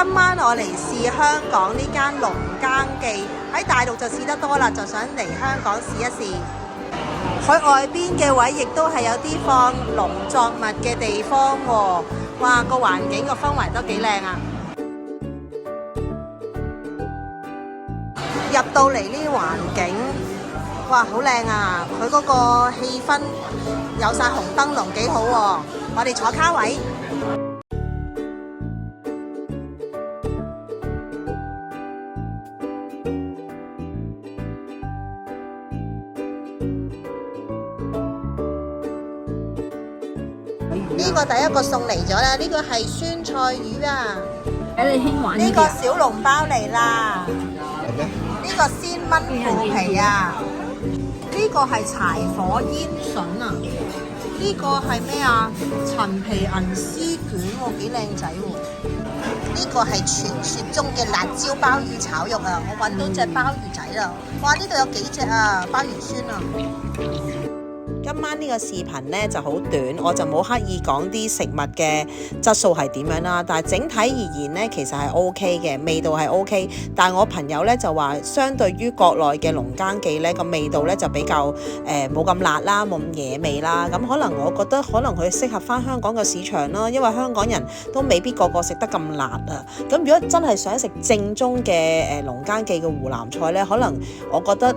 今晚我嚟試香港呢間農耕記，喺大陸就試得多啦，就想嚟香港試一試。佢外邊嘅位亦都係有啲放農作物嘅地方喎。哇，個環境個氛圍都幾靚啊！入到嚟呢啲環境，哇，好靚啊！佢嗰個氣氛有晒紅燈籠，幾好喎。我哋坐卡位。呢個第一個送嚟咗啦，呢個係酸菜魚啊！睇你興玩呢個小籠包嚟啦，呢個鮮炆腐皮啊，呢個係柴火煙筍啊，呢個係咩啊？陳皮銀絲卷喎，幾靚仔喎！呢個係傳說中嘅辣椒鮑魚炒肉啊！我揾到隻鮑魚仔啦！哇，呢度有幾隻啊？鮑魚酸啊！今晚呢個視頻呢就好短，我就冇刻意講啲食物嘅質素係點樣啦。但係整體而言呢，其實係 OK 嘅，味道係 OK。但係我朋友呢就話，相對於國內嘅農耕記呢個味道呢就比較冇咁辣啦，冇咁野味啦。咁可能我覺得可能佢適合翻香港嘅市場啦，因為香港人都未必個個食得咁辣啊。咁如果真係想食正宗嘅農耕記嘅湖南菜呢，可能我覺得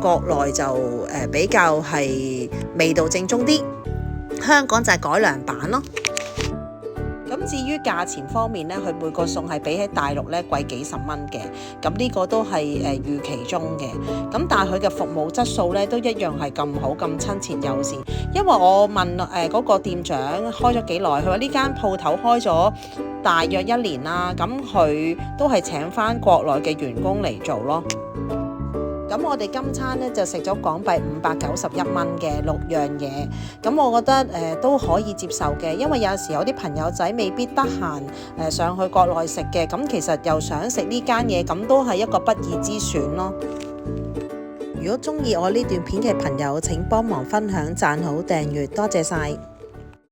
國內就比較係味道正宗啲，香港就係改良版咯。咁至於價錢方面呢，佢每個餸係比起大陸呢貴幾十蚊嘅，咁呢個都係預期中嘅。咁但係佢嘅服務質素呢都一樣係咁好，咁親切友善。因為我問嗰個店長開咗幾耐，佢話呢間鋪頭開咗大約1年啦，咁佢都係請翻國內嘅員工嚟做咯。咁我哋今餐咧就食咗港幣591蚊嘅6樣嘢，咁我覺得都可以接受嘅，因為有時有啲朋友仔未必得閒上去國內食嘅，咁其實又想食呢間嘢，咁都係一個不二之選咯。如果鍾意我呢段片嘅朋友，請幫忙分享、讚好、訂閱，多謝晒。